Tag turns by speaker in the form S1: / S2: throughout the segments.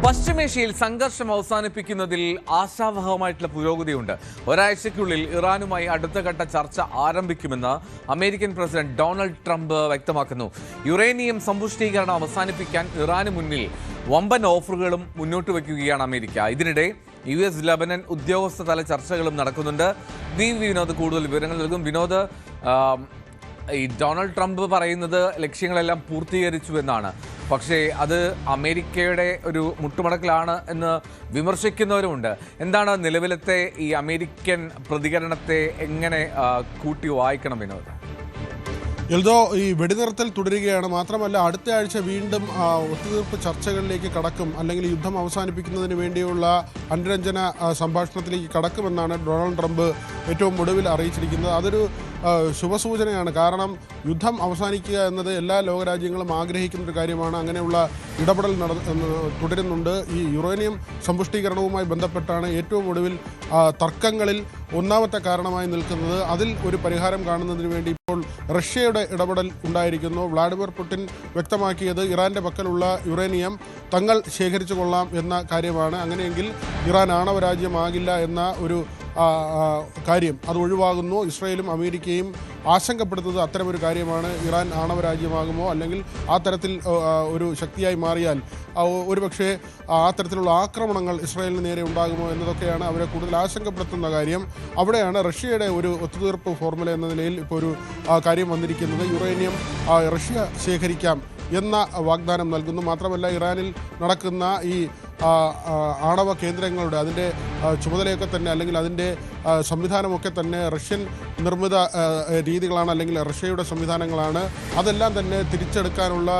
S1: പശ്ചിമേഷ്യയിൽ സംഘർഷം അവസാനിപ്പിക്കുന്നതിൽ ആശാവഹമായിട്ടുള്ള പുരോഗതിയുണ്ട്. ഒരാഴ്ചയ്ക്കുള്ളിൽ ഇറാനുമായി അടുത്തഘട്ട ചർച്ച ആരംഭിക്കുമെന്ന് അമേരിക്കൻ പ്രസിഡന്റ് ഡൊണാൾഡ് ട്രംപ് വ്യക്തമാക്കുന്നു. യുറേനിയം സമ്പുഷ്ടീകരണം അവസാനിപ്പിക്കാൻ ഇറാന് മുന്നിൽ വമ്പൻ ഓഫറുകളും മുന്നോട്ട് വയ്ക്കുകയാണ് അമേരിക്ക. ഇതിനിടെ US ലബനൻ ഉദ്യോഗസ്ഥ തല ചർച്ചകളും നടക്കുന്നുണ്ട്. വിനോദ് കൂടുതൽ വിവരങ്ങൾ നൽകും. വിനോദ്, ഈ ഡൊണാൾഡ് ട്രംപ് പറയുന്നത് ലക്ഷ്യങ്ങളെല്ലാം പൂർത്തീകരിച്ചു എന്നാണ്. പക്ഷേ അത് അമേരിക്കയുടെ ഒരു മുട്ടുമടക്കലാണ് എന്ന് വിമർശിക്കുന്നവരുമുണ്ട്. എന്താണ് നിലവിലത്തെ ഈ അമേരിക്കൻ പ്രതികരണത്തെ എങ്ങനെ കൂട്ടി വായിക്കണം വിനോദ്?
S2: എൽദോ, ഈ വെടിനിർത്തൽ തുടരുകയാണ്. മാത്രമല്ല അടുത്ത ആഴ്ച വീണ്ടും ഒത്തുതീർപ്പ് ചർച്ചകളിലേക്ക് കടക്കും, അല്ലെങ്കിൽ യുദ്ധം അവസാനിപ്പിക്കുന്നതിന് വേണ്ടിയുള്ള അനുരഞ്ജന സംഭാഷണത്തിലേക്ക് കടക്കുമെന്നാണ് ഡൊണാൾഡ് ട്രംപ് ഏറ്റവും ഒടുവിൽ അറിയിച്ചിരിക്കുന്നത്. അതൊരു ശുഭസൂചനയാണ്. കാരണം യുദ്ധം അവസാനിക്കുക എന്നത് എല്ലാ ലോകരാജ്യങ്ങളും ആഗ്രഹിക്കുന്നൊരു കാര്യമാണ്. അങ്ങനെയുള്ള ഇടപെടൽ തുടരുന്നുണ്ട്. ഈ യുറേനിയം സമ്പുഷ്ടീകരണവുമായി ബന്ധപ്പെട്ടാണ് ഏറ്റവും ഒടുവിൽ തർക്കങ്ങളിൽ ഒന്നാമത്തെ കാരണമായി നിൽക്കുന്നത്. അതിൽ ഒരു പരിഹാരം കാണുന്നതിന് വേണ്ടി ഇപ്പോൾ റഷ്യയുടെ ഇടപെടൽ ഉണ്ടായിരിക്കുന്നു. വ്ളാഡിമിർ പുടിൻ വ്യക്തമാക്കിയത് ഇറാന്റെ പക്കലുള്ള യുറേനിയം തങ്ങൾ ശേഖരിച്ചു കൊള്ളാം എന്ന കാര്യമാണ്. അങ്ങനെയെങ്കിൽ ഇറാൻ ആണവ രാജ്യമാകില്ല എന്ന ഒരു കാര്യം അത് ഒഴിവാകുന്നു. ഇസ്രായേലും അമേരിക്കയും ആശങ്കപ്പെടുന്നത് അത്തരമൊരു കാര്യമാണ്. ഇറാൻ ആണവ രാജ്യമാകുമോ, അല്ലെങ്കിൽ ആ തരത്തിൽ ഒരു ശക്തിയായി മാറിയാൽ ഒരുപക്ഷെ ആ തരത്തിലുള്ള ആക്രമണങ്ങൾ ഇസ്രായേലിന് നേരെ ഉണ്ടാകുമോ എന്നതൊക്കെയാണ് അവരെ കൂടുതൽ ആശങ്കപ്പെടുത്തുന്ന കാര്യം. അവിടെയാണ് റഷ്യയുടെ ഒരു ഒത്തുതീർപ്പ് ഫോർമുല എന്ന നിലയിൽ ഇപ്പോൾ ഒരു കാര്യം വന്നിരിക്കുന്നത്. യുറേനിയം റഷ്യ ശേഖരിക്കാം എന്ന വാഗ്ദാനം നൽകുന്നു. മാത്രമല്ല ഇറാനിൽ നടക്കുന്ന ഈ ആണവ കേന്ദ്രങ്ങളുടെ അതിൻ്റെ ചുമതലയൊക്കെ തന്നെ, അല്ലെങ്കിൽ അതിൻ്റെ സംവിധാനമൊക്കെ തന്നെ റഷ്യൻ നിർമ്മിത രീതികളാണ്, അല്ലെങ്കിൽ റഷ്യയുടെ സംവിധാനങ്ങളാണ്. അതെല്ലാം തന്നെ തിരിച്ചെടുക്കാനുള്ള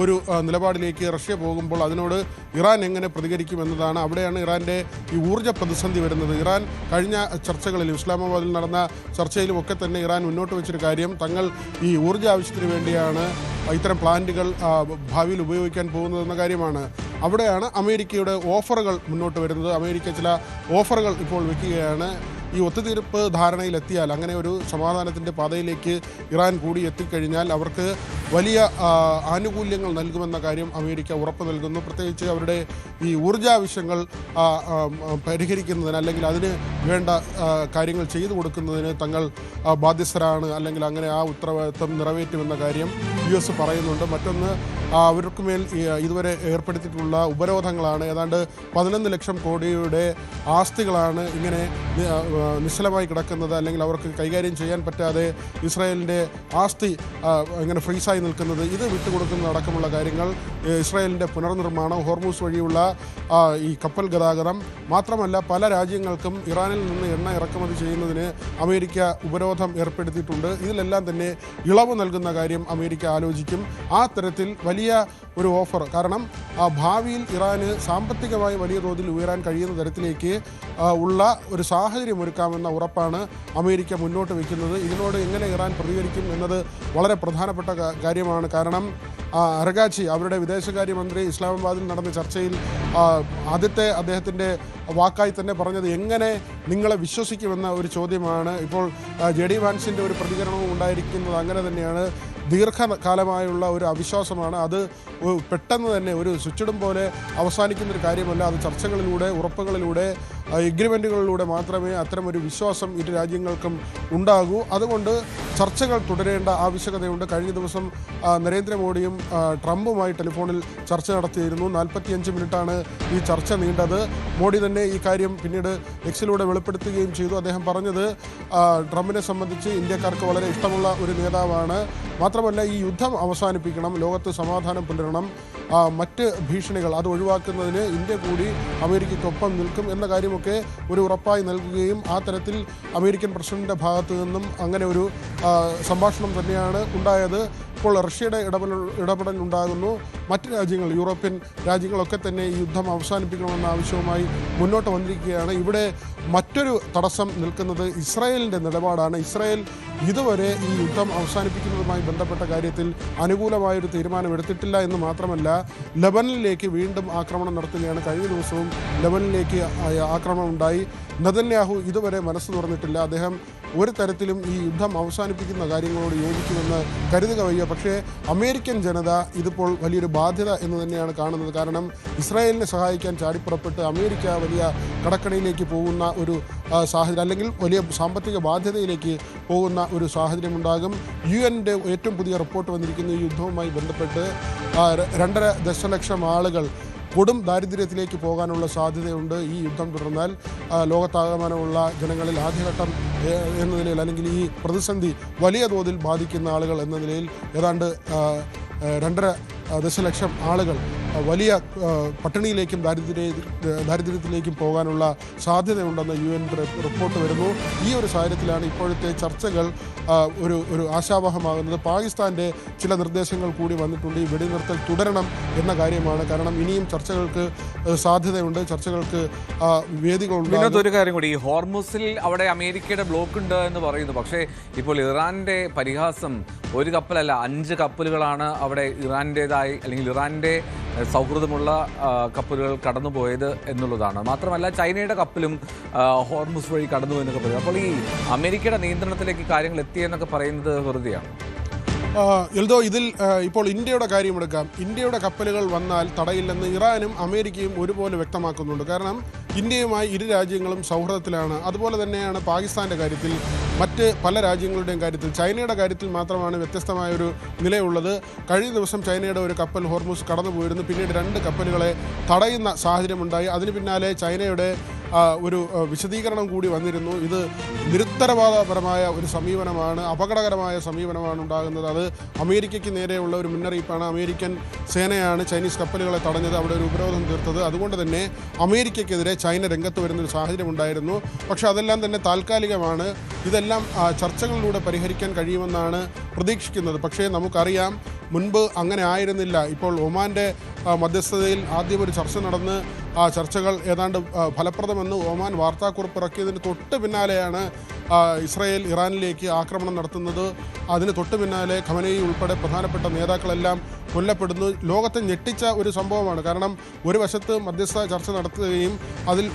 S2: ഒരു നിലപാടിലേക്ക് റഷ്യ പോകുമ്പോൾ അതിനോട് ഇറാൻ എങ്ങനെ പ്രതികരിക്കുമെന്നതാണ്. അവിടെയാണ് ഇറാൻ്റെ ഈ ഊർജ്ജ പ്രതിസന്ധി വരുന്നത്. ഇറാൻ കഴിഞ്ഞ ചർച്ചകളിൽ, ഇസ്ലാമാബാദിൽ നടന്ന ചർച്ചയിലുമൊക്കെ തന്നെ ഇറാൻ മുന്നോട്ട് വെച്ചൊരു കാര്യം, തങ്ങൾ ഈ ഊർജ്ജ ആവശ്യത്തിന് വേണ്ടിയാണ് ഇത്തരം പ്ലാന്റുകൾ ഭാവിയിൽ ഉപയോഗിക്കാൻ പോകുന്നതെന്ന കാര്യമാണ്. അവിടെയാണ് അമേരിക്കയുടെ ഓഫറുകൾ മുന്നോട്ട് വരുന്നത്. അമേരിക്ക ചില ഓഫറുകൾ ഇപ്പോൾ വയ്ക്കുകയാണ്. ഈ ഒത്തുതീർപ്പ് ധാരണയിലെത്തിയാൽ, അങ്ങനെ ഒരു സമാധാനത്തിൻ്റെ പാതയിലേക്ക് ഇറാൻ കൂടി എത്തിക്കഴിഞ്ഞാൽ അവർക്ക് വലിയ ആനുകൂല്യങ്ങൾ നൽകുമെന്ന കാര്യം അമേരിക്ക ഉറപ്പ് നൽകുന്നു. പ്രത്യേകിച്ച് അവരുടെ ഈ ഊർജ്ജാവശ്യങ്ങൾ പരിഹരിക്കുന്നതിന്, അല്ലെങ്കിൽ അതിന് വേണ്ട കാര്യങ്ങൾ ചെയ്തു കൊടുക്കുന്നതിന് തങ്ങൾ ബാധ്യസ്ഥരാണ്, അല്ലെങ്കിൽ അങ്ങനെ ആ ഉത്തരവാദിത്വം നിറവേറ്റുമെന്ന കാര്യം US പറയുന്നുണ്ട്. മറ്റൊന്ന്, അവർക്ക് മേൽ ഇതുവരെ ഏർപ്പെടുത്തിയിട്ടുള്ള ഉപരോധങ്ങളാണ്. ഏതാണ്ട് 11 ലക്ഷം കോടിയുടെ ആസ്തികളാണ് ഇങ്ങനെ നിശ്ചലമായി കിടക്കുന്നത്, അല്ലെങ്കിൽ അവർക്ക് കൈകാര്യം ചെയ്യാൻ പറ്റാതെ ഇസ്രായേലിൻ്റെ ആസ്തി ഇങ്ങനെ ഫ്രീസായി നിൽക്കുന്നത്. ഇത് വിട്ടുകൊടുക്കുന്ന അടക്കമുള്ള കാര്യങ്ങൾ, ഇസ്രായേലിൻ്റെ പുനർനിർമ്മാണം, ഹോർമൂസ് വഴിയുള്ള ഈ കപ്പൽ ഗതാഗതം, മാത്രമല്ല പല രാജ്യങ്ങൾക്കും ഇറാനിൽ നിന്ന് എണ്ണ ഇറക്കുമതി ചെയ്യുന്നതിന് അമേരിക്ക ഉപരോധം ഏർപ്പെടുത്തിയിട്ടുണ്ട്. ഇതിലെല്ലാം തന്നെ ഇളവ് നൽകുന്ന കാര്യം അമേരിക്ക ആലോചിക്കും. ആ തരത്തിൽ വലിയ ഒരു ഓഫർ, കാരണം ഭാവിയിൽ ഇറാന് സാമ്പത്തികമായി വലിയ തോതിൽ ഉയരാൻ കഴിയുന്ന തരത്തിലേക്ക് ഉള്ള ഒരു സാഹചര്യം ഒരുക്കാമെന്ന ഉറപ്പാണ് അമേരിക്ക മുന്നോട്ട് വയ്ക്കുന്നത്. ഇതിനോട് എങ്ങനെ ഇറാൻ പ്രതികരിക്കും എന്നത് വളരെ പ്രധാനപ്പെട്ട കാര്യമാണ്. കാരണം അറഗാച്ചി, അവരുടെ വിദേശകാര്യമന്ത്രി, ഇസ്ലാമാബാദിൽ നടന്ന ചർച്ചയിൽ ആദ്യത്തെ അദ്ദേഹത്തിൻ്റെ വാക്കായി തന്നെ പറഞ്ഞത് എങ്ങനെ നിങ്ങളെ വിശ്വസിക്കുമെന്ന ഒരു ചോദ്യമാണ്. ഇപ്പോൾ JD വാൻസിൻ്റെ ഒരു പ്രതികരണവും ഉണ്ടായിരിക്കുന്നത് അങ്ങനെ തന്നെയാണ്. ദീർഘകാലമായുള്ള ഒരു അവിശ്വാസമാണ്. അത് പെട്ടെന്ന് തന്നെ ഒരു സ്വിച്ചിടും പോലെ അവസാനിക്കുന്നൊരു കാര്യമല്ല. അത് ചർച്ചകളിലൂടെ, ഉറപ്പുകളിലൂടെ, എഗ്രിമെൻറ്റുകളിലൂടെ മാത്രമേ അത്തരമൊരു വിശ്വാസം ഇരു രാജ്യങ്ങൾക്കും ഉണ്ടാകൂ. അതുകൊണ്ട് ചർച്ചകൾ തുടരേണ്ട ആവശ്യകതയുണ്ട്. കഴിഞ്ഞ ദിവസം നരേന്ദ്രമോദിയും ട്രംപുമായി ടെലിഫോണിൽ ചർച്ച നടത്തിയിരുന്നു. 45 മിനിറ്റാണ് ഈ ചർച്ച നീണ്ടത്. മോഡി തന്നെ ഈ കാര്യം പിന്നീട് എക്സിലൂടെ വെളിപ്പെടുത്തുകയും ചെയ്തു. അദ്ദേഹം പറഞ്ഞത് ട്രംപിനെ സംബന്ധിച്ച് ഇന്ത്യക്കാർക്ക് വളരെ ഇഷ്ടമുള്ള ഒരു നേതാവാണ്. മാത്രമല്ല ഈ യുദ്ധം അവസാനിപ്പിക്കണം, ലോകത്ത് സമാധാനം പുലരണം, മറ്റ് ഭീഷണികൾ അത് ഒഴിവാക്കുന്നതിന് ഇന്ത്യ കൂടി അമേരിക്കയ്ക്കൊപ്പം നിൽക്കും എന്ന കാര്യമൊക്കെ ഒരു ഉറപ്പായി നൽകുകയും, ആ തരത്തിൽ അമേരിക്കൻ പ്രസിഡന്റിൻ്റെ ഭാഗത്തു നിന്നും അങ്ങനെ ഒരു സംഭാഷണം തന്നെയാണ് ഉണ്ടായത്. ഇപ്പോൾ റഷ്യയുടെ ഇടപെടൽ ഉണ്ടാകുന്നു. മറ്റ് രാജ്യങ്ങൾ, യൂറോപ്യൻ രാജ്യങ്ങളൊക്കെ തന്നെ ഈ യുദ്ധം അവസാനിപ്പിക്കണമെന്ന ആവശ്യവുമായി മുന്നോട്ട് വന്നിരിക്കുകയാണ്. ഇവിടെ മറ്റൊരു തടസ്സം നിൽക്കുന്നത് ഇസ്രായേലിൻ്റെ നിലപാടാണ്. ഇസ്രായേൽ ഇതുവരെ ഈ യുദ്ധം അവസാനിപ്പിക്കുന്നതുമായി ബന്ധപ്പെട്ട കാര്യത്തിൽ അനുകൂലമായൊരു തീരുമാനമെടുത്തിട്ടില്ല എന്ന് മാത്രമല്ല, ലബനനിലേക്ക് വീണ്ടും ആക്രമണം നടത്തുകയാണ്. കഴിഞ്ഞ ദിവസവും ലബനനിലേക്ക് ആക്രമണം ഉണ്ടായി. നെതന്യാഹു ഇതുവരെ മനസ്സ് തുറന്നിട്ടില്ല. അദ്ദേഹം ഒരു തരത്തിലും ഈ യുദ്ധം അവസാനിപ്പിക്കുന്ന കാര്യങ്ങളോട് യോജിക്കുമെന്ന് കരുതുക വയ്യ. പക്ഷേ അമേരിക്കൻ ജനത ഇതിപ്പോൾ വലിയൊരു ബാധ്യത എന്ന് തന്നെയാണ് കാണുന്നത്. കാരണം ഇസ്രായേലിനെ സഹായിക്കാൻ ചാടിപ്പുറപ്പെട്ട് അമേരിക്ക വലിയ കടക്കണിയിലേക്ക് പോകുന്ന ഒരു സാഹചര്യം, അല്ലെങ്കിൽ വലിയ സാമ്പത്തിക ബാധ്യതയിലേക്ക് പോകുന്ന ഒരു സാഹചര്യമുണ്ടാകും. UN-ന്റെ ഏറ്റവും പുതിയ റിപ്പോർട്ട് വന്നിരിക്കുന്ന ഈ യുദ്ധവുമായി ബന്ധപ്പെട്ട് 2.5 ദശലക്ഷം ആളുകൾ കൊടും ദാരിദ്ര്യത്തിലേക്ക് പോകാനുള്ള സാധ്യതയുണ്ട്. ഈ യുദ്ധം തുടർന്നാൽ ലോകത്താകമാനമുള്ള ജനങ്ങളിൽ ആദ്യഘട്ടം എന്ന നിലയിൽ, അല്ലെങ്കിൽ ഈ പ്രതിസന്ധി വലിയ തോതിൽ ബാധിക്കുന്ന ആളുകൾ എന്ന നിലയിൽ ഏതാണ്ട് 2.5 ദശലക്ഷം ആളുകൾ വലിയ പട്ടിണിയിലേക്കും ദാരിദ്ര്യത്തിലേക്കും പോകാനുള്ള സാധ്യതയുണ്ടെന്ന് UN റിപ്പോർട്ട് വരുന്നു. ഈ ഒരു സാഹചര്യത്തിലാണ് ഇപ്പോഴത്തെ ചർച്ചകൾ ഒരു ആശാവഹമാകുന്നത്. പാകിസ്ഥാൻ്റെ ചില നിർദ്ദേശങ്ങൾ കൂടി വന്നിട്ടുണ്ട്. ഈ വെടിനിർത്തൽ തുടരണം എന്ന കാര്യമാണ്. കാരണം ഇനിയും ചർച്ചകൾക്ക് സാധ്യതയുണ്ട്, ചർച്ചകൾക്ക് വേദികളുണ്ട്.
S1: ഒരു കാര്യം കൂടി, ഈ ഹോർമുസിൽ അവിടെ അമേരിക്കയുടെ ബ്ലോക്ക് ഉണ്ട് എന്ന് പറയുന്നു. പക്ഷേ ഇപ്പോൾ ഇറാന്റെ പരിഹാസം ഒരു കപ്പലല്ല, 5 കപ്പലുകളാണ് അവിടെ ഇറാൻ്റേതായി, അല്ലെങ്കിൽ ഇറാന്റെ സൗഹൃദമുള്ള കപ്പലുകൾ കടന്നുപോയത് എന്നുള്ളതാണ്. മാത്രമല്ല ചൈനയുടെ കപ്പലും ഹോർമുസ് വഴി കടന്നു എന്നൊക്കെ പറയുന്നത്. അപ്പോൾ ഈ അമേരിക്കയുടെ നിയന്ത്രണത്തിലേക്ക് കാര്യങ്ങൾ എത്തിയെന്നൊക്കെ പറയുന്നത് വെറുതെയാണ്.
S2: എൽദോ, ഇതിൽ ഇപ്പോൾ ഇന്ത്യയുടെ കാര്യമെടുക്കാം. ഇന്ത്യയുടെ കപ്പലുകൾ വന്നാൽ തടയില്ലെന്ന് ഇറാനും അമേരിക്കയും ഒരുപോലെ വ്യക്തമാക്കുന്നുണ്ട്. കാരണം ഇന്ത്യയുമായി ഇരു രാജ്യങ്ങളും സൗഹൃദത്തിലാണ്. അതുപോലെ തന്നെയാണ് പാകിസ്ഥാൻ്റെ കാര്യത്തിൽ, മറ്റ് പല രാജ്യങ്ങളുടെയും കാര്യത്തിൽ. ചൈനയുടെ കാര്യത്തിൽ മാത്രമാണ് വ്യത്യസ്തമായൊരു നിലയുള്ളത്. കഴിഞ്ഞ ദിവസം ചൈനയുടെ ഒരു കപ്പൽ ഹോർമുസ് കടന്നു പോയിരുന്നു. പിന്നീട് 2 കപ്പലുകളെ തടയുന്ന സാഹചര്യമുണ്ടായി. അതിന് പിന്നാലെ ചൈനയുടെ ഒരു വിശദീകരണം കൂടി വന്നിരുന്നു. ഇത് നിരുത്തരവാദപരമായ ഒരു സമീപനമാണ്, അപകടകരമായ സമീപനമാണ് ഉണ്ടാകുന്നത്. അത് അമേരിക്കയ്ക്ക് നേരെയുള്ള ഒരു മുന്നറിയിപ്പാണ്. അമേരിക്കൻ സേനയാണ് ചൈനീസ് കപ്പലുകളെ തടഞ്ഞത്, അവിടെ ഒരു ഉപരോധം തീർത്തത്. അതുകൊണ്ട് തന്നെ അമേരിക്കയ്ക്കെതിരെ ചൈന രംഗത്ത് വരുന്നൊരു സാഹചര്യം ഉണ്ടായിരുന്നു. പക്ഷെ അതെല്ലാം തന്നെ താൽക്കാലികമാണ്. ഇതെല്ലാം ചർച്ചകളിലൂടെ പരിഹരിക്കാൻ കഴിയുമെന്നാണ് പ്രതീക്ഷിക്കുന്നത്. പക്ഷേ നമുക്കറിയാം, മുൻപ് അങ്ങനെ ആയിരുന്നില്ല. ഇപ്പോൾ ഒമാൻ്റെ മധ്യസ്ഥതയിൽ ആദ്യം ഒരു ചർച്ച നടന്ന് ആ ചർച്ചകൾ ഏതാണ്ട് ഫലപ്രദമെന്ന് ഒമാൻ വാർത്താക്കുറിപ്പ് ഇറക്കിയതിന് തൊട്ട് പിന്നാലെയാണ് ഇസ്രായേൽ ഇറാനിലേക്ക് ആക്രമണം നടത്തുന്നത്. അതിന് തൊട്ട് പിന്നാലെ ഖമനേയി ഉൾപ്പെടെ പ്രധാനപ്പെട്ട നേതാക്കളെല്ലാം കൊല്ലപ്പെടുന്നു. ലോകത്തെ ഞെട്ടിച്ച ഒരു സംഭവമാണ്. കാരണം ഒരു വശത്ത് മധ്യസ്ഥ ചർച്ച നടത്തുകയും അതിൽ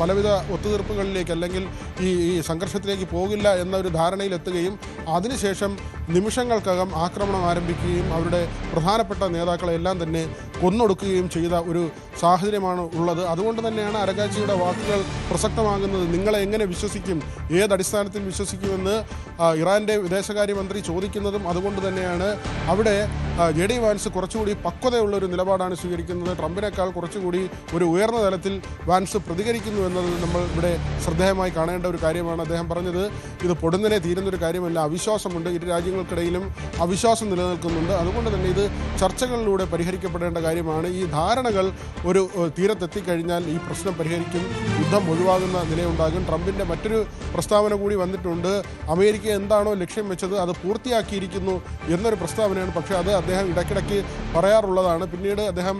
S2: പലവിധ ഒത്തുതീർപ്പുകളിലേക്ക്, അല്ലെങ്കിൽ ഈ സംഘർഷത്തിലേക്ക് പോകില്ല എന്ന ഒരു ധാരണയിലെത്തുകയും അതിനുശേഷം നിമിഷങ്ങൾക്കകം ആക്രമണം ആരംഭിക്കുകയും അവരുടെ പ്രധാനപ്പെട്ട നേതാക്കളെല്ലാം തന്നെ കൊന്നൊടുക്കുകയും ചെയ്ത ഒരു സാഹചര്യമാണ് ഉള്ളത്. അതുകൊണ്ട് തന്നെയാണ് അരകാച്ചിയുടെ വാക്കുകൾ പ്രസക്തമാകുന്നത്. നിങ്ങളെ എങ്ങനെ വിശ്വസിക്കും, ഏതടിസ്ഥാനത്തിൽ വിശ്വസിക്കുമെന്ന് ഇറാൻ്റെ വിദേശകാര്യമന്ത്രി ചോദിക്കുന്നതും അതുകൊണ്ട് തന്നെയാണ്. അവിടെ JD വാൻസ് കുറച്ചുകൂടി പക്വതയുള്ള ഒരു നിലപാടാണ് സ്വീകരിക്കുന്നത്. ട്രംപിനേക്കാൾ കുറച്ചുകൂടി ഒരു ഉയർന്ന തലത്തിൽ വാൻസ് പ്രതികരിക്കുന്നു എന്നത് നമ്മൾ ഇവിടെ ശ്രദ്ധേയമായി കാണേണ്ട ഒരു കാര്യമാണ്. അദ്ദേഹം പറഞ്ഞത് ഇത് പൊടുന്നനെ തീരുന്നൊരു കാര്യമല്ല, അവിശ്വാസമുണ്ട്, ഇരു രാജ്യങ്ങൾക്കിടയിലും അവിശ്വാസം നിലനിൽക്കുന്നുണ്ട്. അതുകൊണ്ട് തന്നെ ഇത് ചർച്ചകളിലൂടെ പരിഹരിക്കപ്പെടേണ്ട കാര്യമാണ്. ഈ ധാരണകൾ ഒരു തീരത്തെത്തിക്കഴിഞ്ഞാൽ ഈ പ്രശ്നം പരിഹരിക്കും, യുദ്ധം ഒഴിവാകുന്ന നിലയുണ്ടാകും. ട്രംപിൻ്റെ മറ്റൊരു പ്രസ്താവന കൂടി വന്നിട്ടുണ്ട്. അമേരിക്ക എന്താണോ ലക്ഷ്യം വെച്ചത് അത് പൂർത്തിയാക്കിയിരിക്കുന്നു എന്നൊരു പ്രസ്താവനയാണ്. പക്ഷേ അത് അദ്ദേഹം ഇടയ്ക്കിടയ്ക്ക് പറയാറുള്ളതാണ്. പിന്നീട് അദ്ദേഹം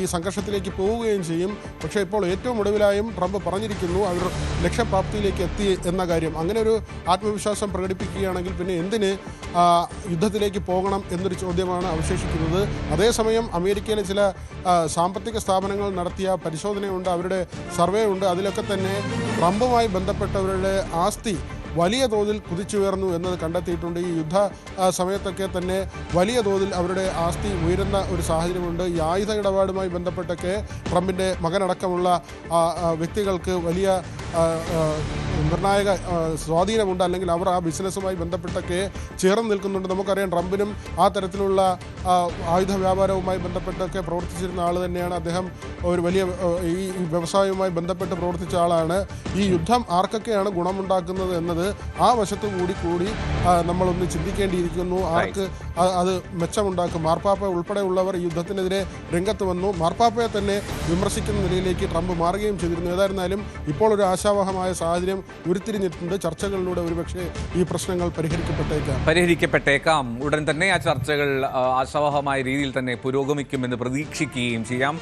S2: ഈ സംഘർഷത്തിലേക്ക് പോവുകയും ചെയ്യും. പക്ഷേ ഇപ്പോൾ ഏറ്റവും ഒടുവിലായും ട്രംപ് പറഞ്ഞിരിക്കുന്നു അവർ ലക്ഷ്യപ്രാപ്തിയിലേക്ക് എത്തി എന്ന കാര്യം. അങ്ങനെ ഒരു ആത്മവിശ്വാസം പ്രകടിപ്പിക്കുകയാണെങ്കിൽ പിന്നെ എന്തിന് യുദ്ധത്തിലേക്ക് പോകണം എന്നൊരു ചോദ്യമാണ് അവശേഷിക്കുന്നത്. അതേസമയം അമേരിക്കയിലെ ചില സാമ്പത്തിക സ്ഥാപനങ്ങൾ നടത്തിയ പരിശോധനയുണ്ട്, അവരുടെ സർവേ ഉണ്ട്. അതിലൊക്കെ തന്നെ ട്രംപുമായി ബന്ധപ്പെട്ടവരുടെ ആസ്തി വലിയ തോതിൽ കുതിച്ചുയർന്നു എന്നത് കണ്ടെത്തിയിട്ടുണ്ട്. ഈ യുദ്ധ സമയത്തൊക്കെ തന്നെ വലിയ തോതിൽ അവരുടെ ആസ്തി ഉയരുന്ന ഒരു സാഹചര്യമുണ്ട്. ഈ ആയുധ ഇടപാടുമായി ബന്ധപ്പെട്ടൊക്കെ ട്രംപിൻ്റെ മകനടക്കമുള്ള വ്യക്തികൾക്ക് വലിയ നിർണായക സ്വാധീനമുണ്ട്, അല്ലെങ്കിൽ അവർ ആ ബിസിനസ്സുമായി ബന്ധപ്പെട്ടൊക്കെ ചേർന്ന് നിൽക്കുന്നുണ്ട്. നമുക്കറിയാം ട്രംപിനും ആ തരത്തിലുള്ള ആയുധ വ്യാപാരവുമായി ബന്ധപ്പെട്ടൊക്കെ പ്രവർത്തിച്ചിരുന്ന ആൾ തന്നെയാണ് അദ്ദേഹം. ഒരു വലിയ ഈ വ്യവസായവുമായി ബന്ധപ്പെട്ട് പ്രവർത്തിച്ച ആളാണ്. ഈ യുദ്ധം ആർക്കൊക്കെയാണ് ഗുണമുണ്ടാക്കുന്നത് എന്നത് ആ വശത്തു കൂടി നമ്മളൊന്ന് ചിന്തിക്കേണ്ടിയിരിക്കുന്നു. ആർക്ക് അത് മെച്ചമുണ്ടാക്കും? മാർപ്പാപ്പ ഉൾപ്പെടെയുള്ളവർ ഈ യുദ്ധത്തിനെതിരെ രംഗത്ത് വന്നു. മാർപ്പാപ്പയെ തന്നെ വിമർശിക്കുന്ന നിലയിലേക്ക് ട്രംപ് മാറുകയും ചെയ്തിരുന്നു. ഏതായിരുന്നാലും ഇപ്പോൾ ഒരു ആശാവഹമായ സാഹചര്യം ഉരുത്തിരിഞ്ഞിട്ടുണ്ട്. ചർച്ചകളിലൂടെ ഒരുപക്ഷെ ഈ പ്രശ്നങ്ങൾ പരിഹരിക്കപ്പെട്ടേക്കാം.
S1: ഉടൻ തന്നെ ആ ചർച്ചകൾ ആശാവഹമായ രീതിയിൽ തന്നെ പുരോഗമിക്കുമെന്ന് പ്രതീക്ഷിക്കുകയും ചെയ്യാം.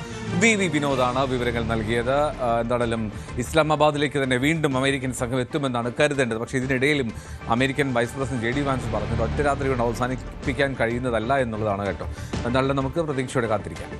S1: വി വിനോദാണ് വിവരങ്ങൾ നൽകിയത്. എന്തായാലും ഇസ്ലാമാബാദിലേക്ക് തന്നെ വീണ്ടും അമേരിക്കൻ സംഘം എത്തുമെന്നാണ് കരുതേണ്ടത്. പക്ഷേ ഇതിനിടയിലും American vice president JD Vance പറഞ്ഞത് ഒറ്റ രാത്രി കൊണ്ട് അവസാനിപ്പിക്കാൻ കഴിയുന്നതല്ല എന്നുള്ളതാണ് കേട്ടോ. എന്തായാലും നമുക്ക് പ്രതീക്ഷയോടെ കാത്തിരിക്കാം.